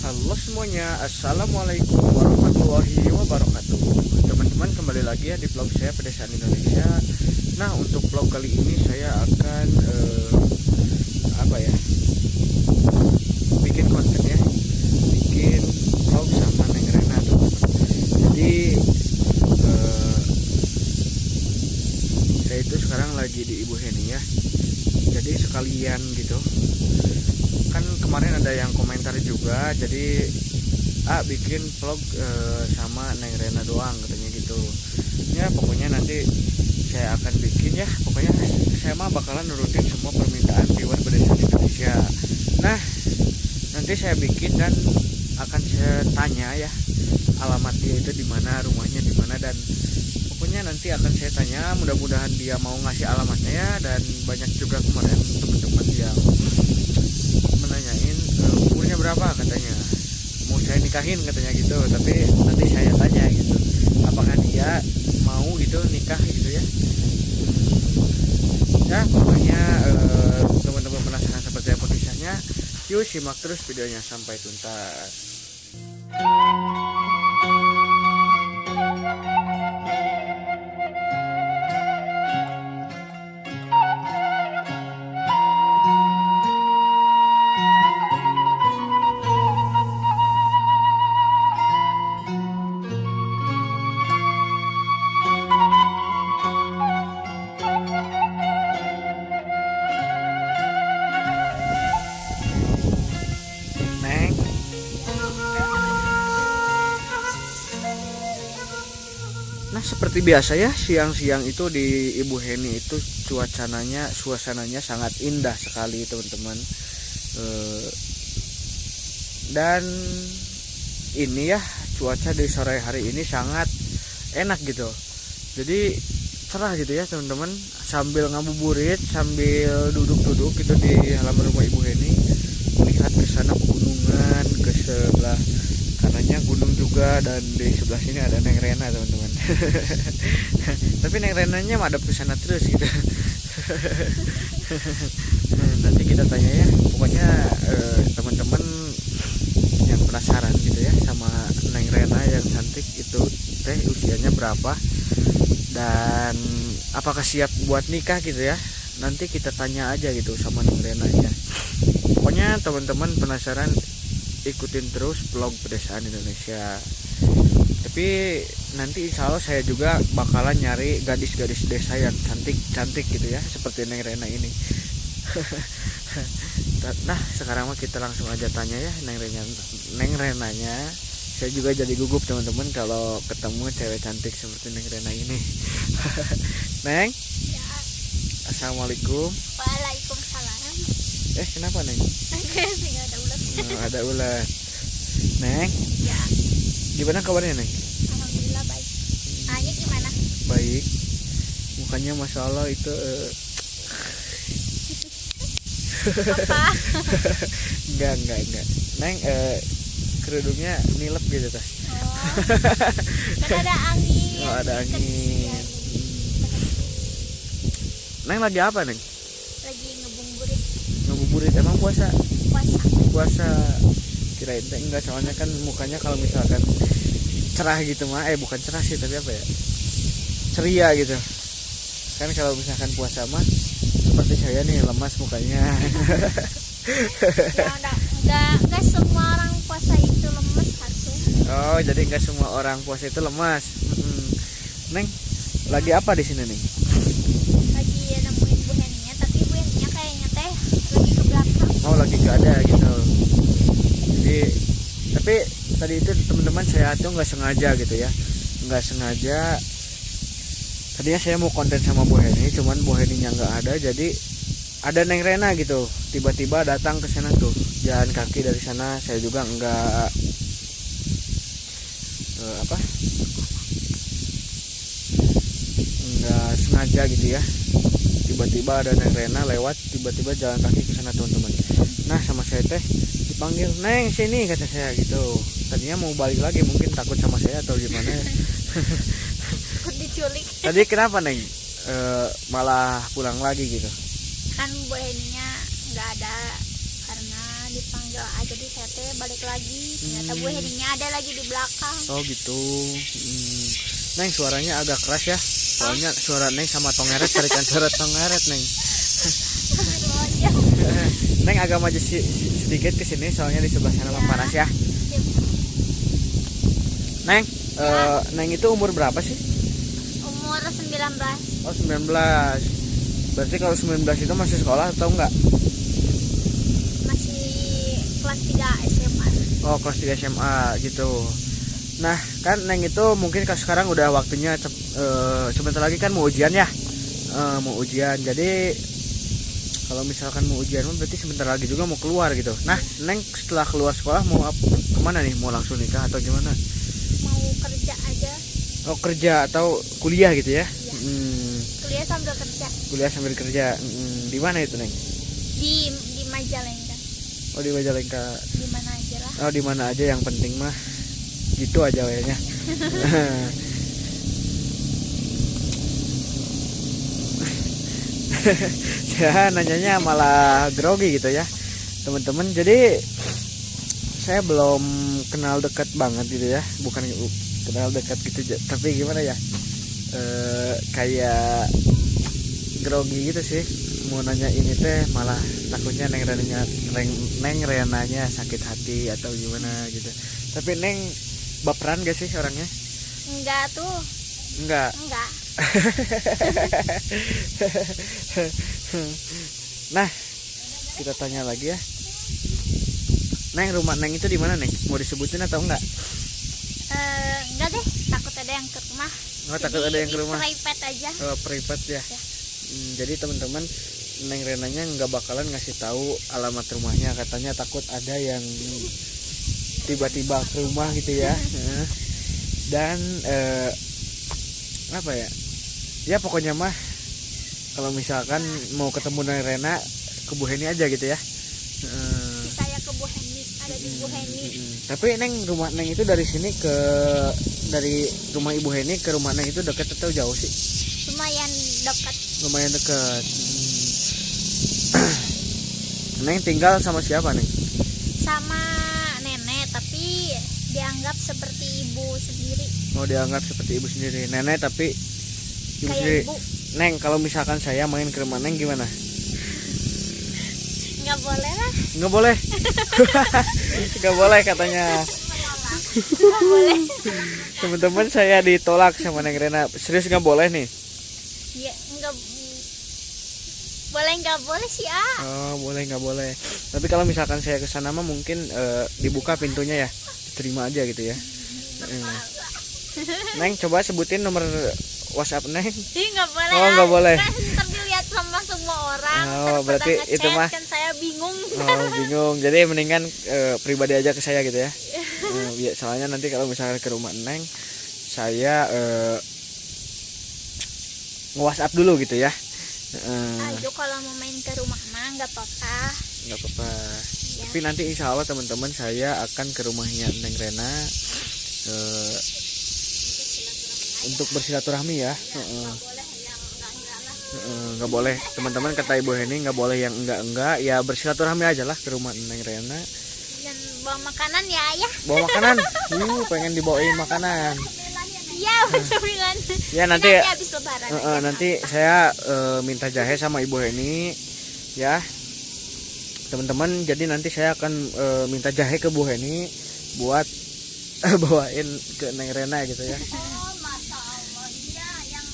Halo semuanya, assalamualaikum warahmatullahi wabarakatuh. Teman-teman, kembali lagi ya di vlog saya Pedesaan Indonesia. Nah, untuk vlog kali ini saya akan bikin konten ya, bikin vlog sama Neng Rena teman-teman. Jadi saya itu sekarang lagi di Ibu Heni ya. Jadi sekalian gitu. Kan kemarin ada yang komentar juga, jadi bikin vlog sama Neng Rena doang katanya gitu ya. Pokoknya nanti saya akan bikin ya, pokoknya saya mah bakalan nurutin semua permintaan viewer Pedesaan Indonesia. Nah, nanti saya bikin dan akan saya tanya ya alamat dia itu di mana, rumahnya di mana, dan pokoknya nanti akan saya tanya. Mudah-mudahan dia mau ngasih alamatnya ya. Dan banyak juga kemarin teman-teman yang menanyain umurnya berapa, katanya mau saya nikahin katanya gitu. Tapi nanti saya tanya gitu, apakah dia mau gitu nikah gitu ya. Ya pokoknya teman-teman penasaran seperti apa kisahnya, yuk simak terus videonya sampai tuntas. Neng, nah seperti biasa ya, siang-siang itu di Ibu Heni itu suasananya sangat indah sekali teman-teman. Dan ini ya, cuaca di sore hari ini sangat enak gitu. Jadi cerah gitu ya teman-teman, sambil ngabuburit, sambil duduk-duduk gitu di halaman rumah Ibu Heni, melihat ke sana pegunungan, ke sebelah kanannya gunung juga, dan di sebelah sini ada Neng Rena teman-teman. Tapi Neng Renanya madep ke sana terus gitu. Nanti kita tanya ya, pokoknya teman-teman yang penasaran gitu ya sama Neng Rena yang cantik itu teh usianya berapa dan apakah siap buat nikah gitu ya. Nanti kita tanya aja gitu sama Neng Rena ya. Pokoknya teman-teman penasaran, ikutin terus vlog Pedesaan Indonesia. Tapi nanti insya Allah saya juga bakalan nyari gadis-gadis desa yang cantik-cantik gitu ya, seperti Neng Rena ini. Nah sekarang mah kita langsung aja tanya ya Neng Renanya. Saya juga jadi gugup teman-teman kalau ketemu cewek cantik seperti Neng Rena ini. Neng Ya. Assalamualaikum. Waalaikumsalam. Kenapa Neng? Ada ulat. Ada ulat. Neng, Ya, gimana kabarnya Neng? alhamdulillah baik. Anya gimana? Baik. Mukanya masya Allah itu Apa? enggak. Neng kerudungnya nilep gitu tah. Oh, kan ada angin. Oh, ada angin. Neng lagi apa Neng? Lagi ngebumburit Ngabuburit, emang puasa? puasa. Puasa. Kirain teh enggak, soalnya kan mukanya kalau misalkan cerah gitu mah, bukan cerah sih tapi apa ya, ceria gitu kan. Kalau misalkan puasa mah seperti saya nih, lemas mukanya. Ya, enggak semua orang puasa itu lemes harusnya. Oh, jadi enggak semua orang puasa itu lemas. Neng lagi apa di sini Neng? Lagi nemuin Bu Heninya, tapi Bu Heninya kayaknya teh lagi ke belakang. Oh, lagi gak ada gitu. Jadi tapi tadi itu teman-teman saya tuh nggak sengaja gitu ya, nggak sengaja. Tadinya saya mau konten sama Bu Heni, cuman Bu Heninya nggak ada, jadi ada Neng Rena gitu tiba-tiba datang ke sana tuh, jalan kaki dari sana. Saya juga nggak nggak sengaja gitu ya, tiba-tiba ada Neng Rena lewat, tiba-tiba jalan kaki ke sana teman-teman. Nah sama saya teh dipanggil, Neng sini kata saya gitu. Tadinya mau balik lagi, mungkin takut sama saya atau gimana. Diculik. Tadi kenapa Neng malah pulang lagi gitu? Kan Bu Heninya nggak ada karena dipanggil aja di sete balik lagi ternyata Bu Heninya ada lagi di belakang. Oh gitu. Neng suaranya agak keras ya. Soalnya suara Neng sama Tongeret carikan suara Tongeret Neng. Neng agak maju sedikit ke sini soalnya di sebelah sana mah panas ya. Neng, Neng itu umur berapa sih? Umur 19. Oh 19. Berarti kalau 19 itu masih sekolah atau enggak? Masih kelas 3 SMA. Oh kelas 3 SMA gitu. Nah kan Neng itu mungkin sekarang udah waktunya sebentar lagi kan mau ujian ya. Mau ujian jadi kalau misalkan mau ujian berarti sebentar lagi juga mau keluar gitu. Nah Neng setelah keluar sekolah mau kemana nih? Mau langsung nikah atau gimana? Mau kerja aja. Oh kerja atau kuliah gitu ya? Iya. Kuliah sambil kerja. Kuliah sambil kerja. Di mana itu Neng? Di Majalengka. Oh di Majalengka. Di mana aja lah. Oh di mana aja yang penting mah gitu aja kayaknya. Saya nanyanya malah grogi gitu ya teman-teman. Jadi saya belum kenal dekat banget gitu ya, bukan kenal dekat gitu tapi gimana ya, kayak grogi gitu sih. Mau nanya ini teh malah takutnya Neng Renanya sakit hati atau gimana gitu. Tapi Neng baperan gak sih orangnya? Enggak tuh. Enggak. Nah, kita tanya lagi ya. Neng, rumah Neng itu di mana Neng? Mau disebutin atau enggak? Enggak deh, takut ada yang ke rumah. Oh, takut ada yang ke rumah. Private aja. Oh, private ya. Jadi teman-teman, Neng Renanya nggak bakalan ngasih tahu alamat rumahnya. Katanya takut ada yang tiba-tiba ke rumah gitu ya. Dan apa ya? Ya pokoknya mah kalau misalkan mau ketemu Neng Rena ke Bu Heni aja gitu ya. Saya ke Bu Heni, ada di Bu Heni. Tapi Neng, rumah Neng itu dari rumah Ibu Heni ke rumah Neng itu dekat atau jauh sih? Lumayan dekat. Lumayan dekat. Neng tinggal sama siapa Neng? Sama nenek, tapi dianggap seperti ibu sendiri. Mau dianggap seperti ibu sendiri. Nenek tapi ibu Kayak sendiri. ibu. Neng, kalau misalkan saya main ke rumah Neng gimana? Nggak boleh lah. Nggak boleh. Nggak boleh katanya. Nggak boleh. Teman-teman saya ditolak sama Neng Rena. Serius nggak boleh nih? Ya nggak boleh, nggak boleh sih Oh boleh nggak boleh. Tapi kalau misalkan saya ke sana mah mungkin dibuka pintunya ya, terima aja gitu ya. Neng coba sebutin nomor WhatsApp Neng. Ih, nggak boleh. Oh nggak boleh. Kan ntar dilihat sama semua orang. Oh berarti itu mah. Kan saya bingung. Oh bingung. Jadi mendingan pribadi aja ke saya gitu ya. Soalnya nanti kalau misalkan ke rumah Neng, saya nge-WhatsApp dulu gitu ya. Ayo kalau mau main ke rumah mah nggak apa-apa. Nggak apa-apa. Ya. Tapi nanti insya Allah teman-teman saya akan ke rumahnya Neng Rena untuk bersilaturahmi ya. Nggak boleh teman-teman, kata Ibu Heni nggak boleh yang enggak ya, bersilaturahmi aja lah ke rumah Neng Rena. Dan bawa makanan ya ayah. Bawa makanan. Pengen dibawain makanan. Iya cemilan. Ya nanti habis lebaran aja. Nanti saya minta jahe sama Ibu Heni ya teman-teman. Jadi nanti saya akan minta jahe ke Bu Heni buat bawain ke Neng Rena gitu ya. Masya Allah, iya yang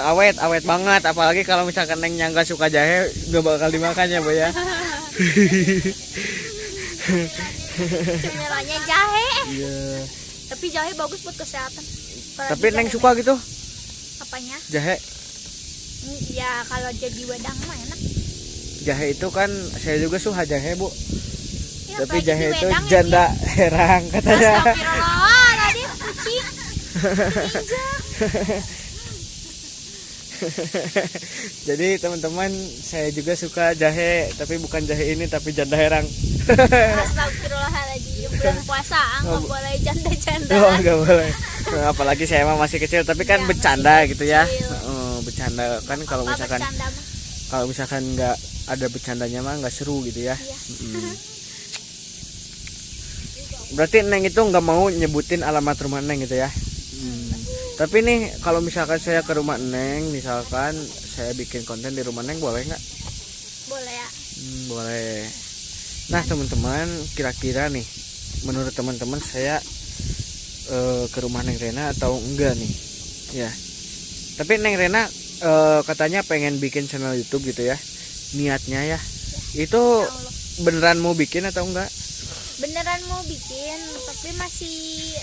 awet. Awet banget, apalagi kalau misalkan Neng yang gak suka jahe gak bakal dimakan ya Bu ya. Cemilannya jahe. Iya. Tapi jahe bagus buat kesehatan. Tapi Neng suka gitu apanya? jahe. Ya kalau jadi wedang mah enak. Jahe itu kan saya juga suka jahe Bu. Ya, Tapi kayak jahe jadi itu wedang ya, janda herang katanya. Astagfirullah, tadi kucing. Jadi teman-teman saya juga suka jahe, tapi bukan jahe ini tapi janda herang. Astagfirullahaladzim, bulan puasa nggak boleh janda-janda. Oh nggak boleh. Apalagi saya emang masih kecil, tapi kan Ya, bercanda gitu ya. kecil. Bercanda kan kalau Apa misalkan bercanda mah? kalau misalkan nggak ada bercandanya mah nggak seru gitu ya. Iya. Berarti Neng itu nggak mau nyebutin alamat rumah Neng gitu ya. Tapi nih kalau misalkan saya ke rumah Neng, misalkan saya bikin konten di rumah Neng, boleh nggak? Boleh ya. Boleh. Nah teman-teman, kira-kira nih menurut teman-teman saya ke rumah Neng Rena atau enggak nih ya. Tapi Neng Rena katanya pengen bikin channel YouTube gitu ya, niatnya ya. Itu Ya Allah. beneran mau bikin atau enggak? Beneran mau bikin, tapi masih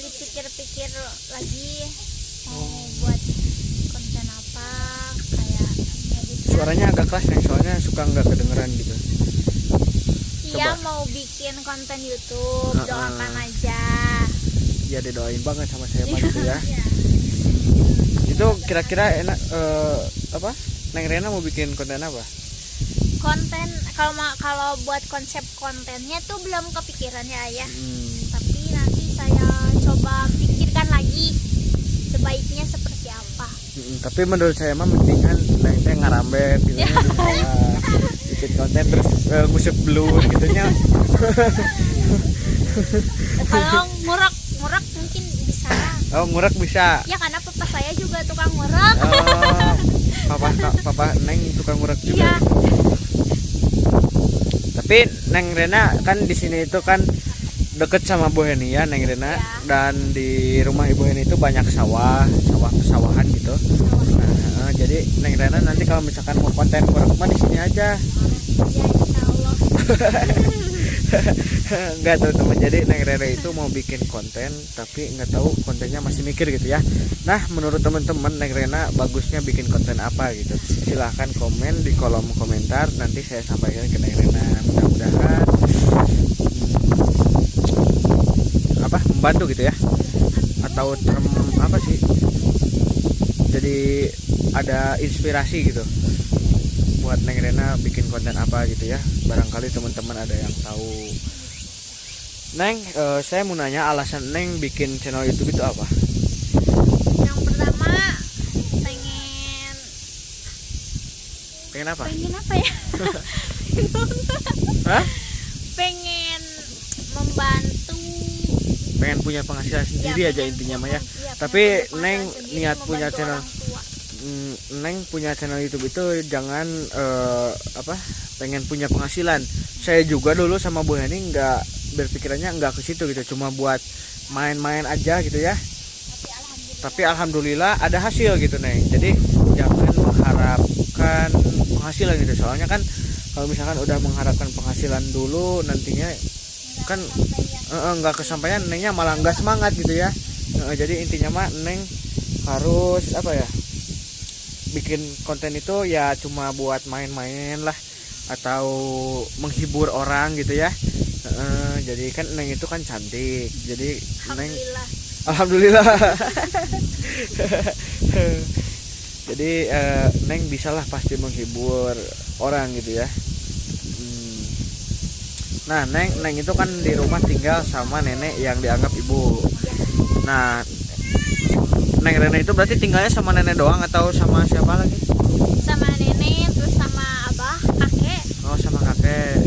dipikir-pikir lagi mau buat konten apa, kayak editnya. Suaranya agak keras Neng, soalnya suka nggak kedengeran gitu. Iya, Coba. mau bikin konten YouTube, Heeh. doakan aja. Ya didoain banget sama saya mah gitu ya. Iya. Itu kira-kira enak apa? Neng Rena mau bikin konten apa? Konten kalau buat konsep kontennya tuh belum kepikiran ya Ayah. Tapi nanti saya coba pikirkan lagi sebaiknya seperti apa. Tapi menurut saya mah mendingan Neng teh ngarambet gitu ya. Bikin konten terus ngusuk blur gitu nya. Kalau ngurak mungkin bisa. Oh, ngurak bisa. Ya karena papa saya juga tukang ngurak. Oh, papa Neng tukang ngurak juga. Iya. Tapi Neng Rena kan di sini itu kan deket sama Bu Heni ya Neng Rena, Ya. dan di rumah Ibu Heni itu banyak pesawahan gitu. Nah, jadi Neng Rena nanti kalau misalkan mau konten ngurak mah di sini aja. Ya insya Allah. Enggak teman-teman, jadi Neng Rena itu mau bikin konten tapi nggak tahu kontennya, masih mikir gitu ya. Nah menurut teman-teman Neng Rena bagusnya bikin konten apa gitu, silahkan komen di kolom komentar, nanti saya sampaikan ke Neng Rena. Mudah-mudahan membantu gitu ya, atau apa sih, jadi ada inspirasi gitu buat Neng Rena bikin konten apa gitu ya. Barangkali teman-teman ada yang tahu. Neng, saya mau nanya alasan Neng bikin channel YouTube itu apa? Yang pertama Pengen apa? pengen apa ya? Hah? Pengen membantu. Pengen punya penghasilan sendiri aja pengen intinya mah ya. iya, Tapi pengen punya Neng penghasilan sendiri, niat punya membantu channel. orang tua. Neng punya channel YouTube itu jangan pengen punya penghasilan. Saya juga dulu sama Bu Heni nggak berpikirannya nggak ke situ gitu, cuma buat main-main aja gitu ya. Tapi alhamdulillah ada hasil gitu Neng. Jadi jangan mengharapkan penghasilan gitu, soalnya kan kalau misalkan udah mengharapkan penghasilan dulu nantinya kan nggak kesampaian, Nengnya malah nggak semangat gitu ya. Jadi intinya mah Neng harus apa ya, bikin konten itu ya cuma buat main-main lah atau menghibur orang gitu ya. Jadi kan Neng itu kan cantik, jadi Neng alhamdulillah. Jadi Neng bisalah pasti menghibur orang gitu ya. Nah Neng itu kan di rumah tinggal sama nenek yang dianggap ibu. Nah Neng Rena itu berarti tinggalnya sama nenek doang atau sama siapa lagi? Sama nenek, terus sama abah, kakek. Oh sama kakek.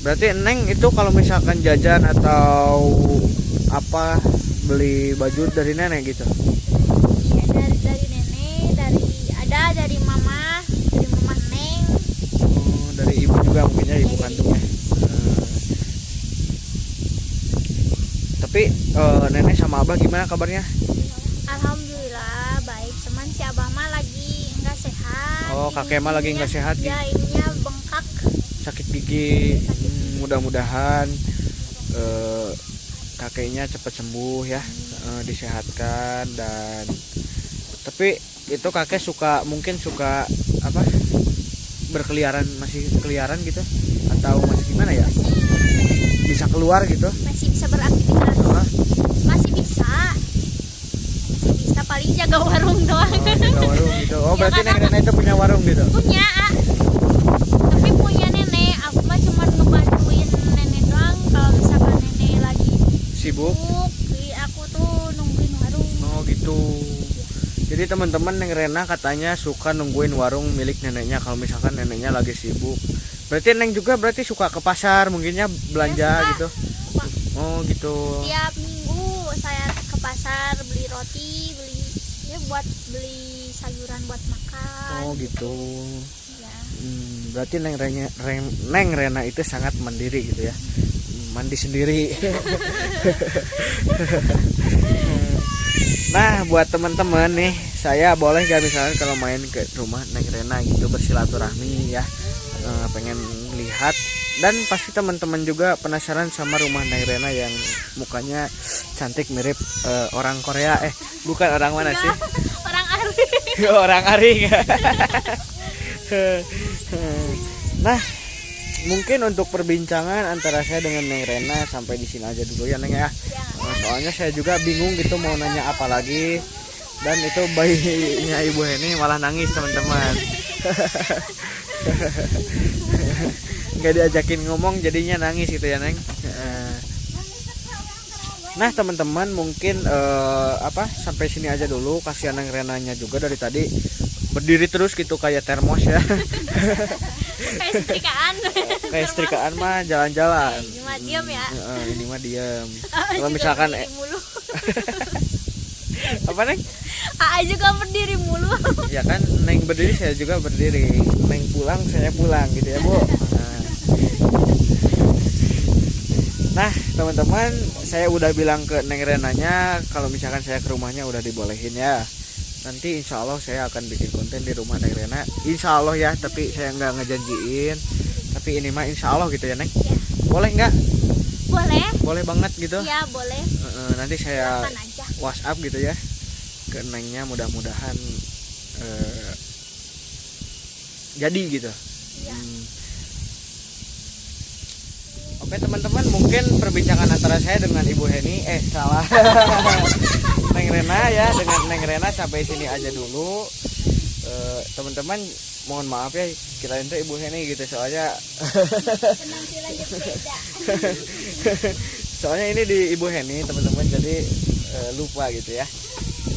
Berarti Neng itu kalau misalkan jajan atau apa beli baju dari nenek gitu? Iya, dari nenek, dari mama Neng. Dari ibu juga mungkin ya, ibu kandung ya. Tapi nenek sama abah gimana kabarnya? Alhamdulillah baik, cuman si abah mah lagi nggak sehat. Oh kakek mah lagi nggak sehat Ya ininya bengkak. sakit gigi. Mudah-mudahan kakeknya cepat sembuh ya, disehatkan. Dan tapi itu kakek mungkin suka apa, berkeliaran, masih keliaran gitu atau masih gimana ya, bisa keluar gitu? Masih bisa beraktivitas. Masih bisa paling jaga warung doang. Jaga warung gitu. Oh Ya, berarti karena nenek itu punya warung gitu? Punya, tapi punya nenek. Aku mah cuma ngebantuin nenek doang. Kalau misalkan nenek lagi Sibuk? aku tuh nungguin warung. Oh gitu. Jadi Jadi teman-teman, Neng Rena katanya suka nungguin warung milik neneknya kalau misalkan neneknya lagi sibuk. Berarti Neng juga berarti suka ke pasar mungkinnya belanja Ya, suka. gitu. Suka. Oh gitu. Tiap minggu saya ke pasar beli roti, beli sayuran buat makan. Oh gitu. Ya. Berarti Neng Rena itu sangat mandiri gitu ya. Mandi sendiri. Nah, buat teman-teman nih, saya boleh gak misalnya kalau main ke rumah Neng Rena gitu bersilaturahmi ya, pengen lihat, dan pasti teman-teman juga penasaran sama rumah Neng Rena yang mukanya cantik mirip orang Korea, bukan orang mana sih? Orang Ari. Orang Aring. Nah, mungkin untuk perbincangan antara saya dengan Neng Rena sampai di sini aja dulu ya Neng ya. Ya. Soalnya saya juga bingung gitu mau nanya apa lagi, dan itu bayinya Ibu Heni malah nangis teman-teman. Nggak diajakin ngomong jadinya nangis gitu ya Neng. Nah teman-teman, mungkin sampai sini aja dulu. Kasihan Neng Renanya juga dari tadi berdiri terus gitu kayak termos ya. Kayak setrikaan. Kayak setrikaan mah jalan-jalan. Ini mah diam ya. Ini mah diam. Kalau Juga misalkan berdiri mulu. apa Neng? juga berdiri mulu. Ya kan, Neng berdiri saya juga berdiri. Neng pulang saya pulang gitu ya Bu. Nah teman-teman, saya udah bilang ke Neng Renanya kalau misalkan saya ke rumahnya udah dibolehin ya. Nanti insya Allah saya akan bikin konten di rumah Neng Rena, insya Allah ya, tapi saya nggak ngejanjiin, tapi ini mah insya Allah gitu ya Neng. Ya. Boleh nggak? Boleh. Boleh banget gitu. Ya boleh. Nanti saya Silakan aja. WhatsApp gitu ya ke Nengnya, mudah-mudahan jadi gitu. Ya. Oke teman-teman, mungkin perbincangan antara saya dengan Ibu Heni salah Neng Rena ya, dengan Neng Rena sampai sini aja dulu. Teman-teman mohon maaf ya, kirain tuh Ibu Heni gitu, soalnya Penampilan beda. soalnya ini di Ibu Heni teman-teman, jadi lupa gitu ya.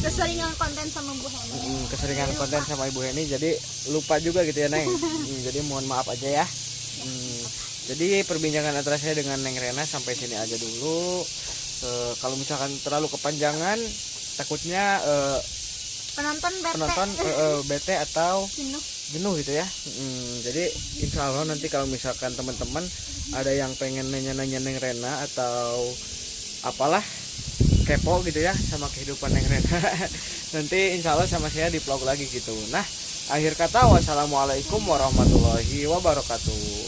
Keseringan konten sama Bu Heni. Keseringan konten sama Ibu Heni jadi lupa juga gitu ya Neng. Jadi mohon maaf aja ya. Jadi perbincangan antara saya dengan Neng Rena sampai sini aja dulu. Kalau misalkan terlalu kepanjangan, takutnya Penonton bete atau jenuh. jenuh gitu ya. Jadi insya Allah nanti kalau misalkan teman-teman ada yang pengen nanya-nanya Neng Rena atau apalah, kepo gitu ya sama kehidupan Neng Rena, nanti insya Allah sama saya di vlog lagi gitu. Nah, akhir kata wassalamualaikum warahmatullahi wabarakatuh.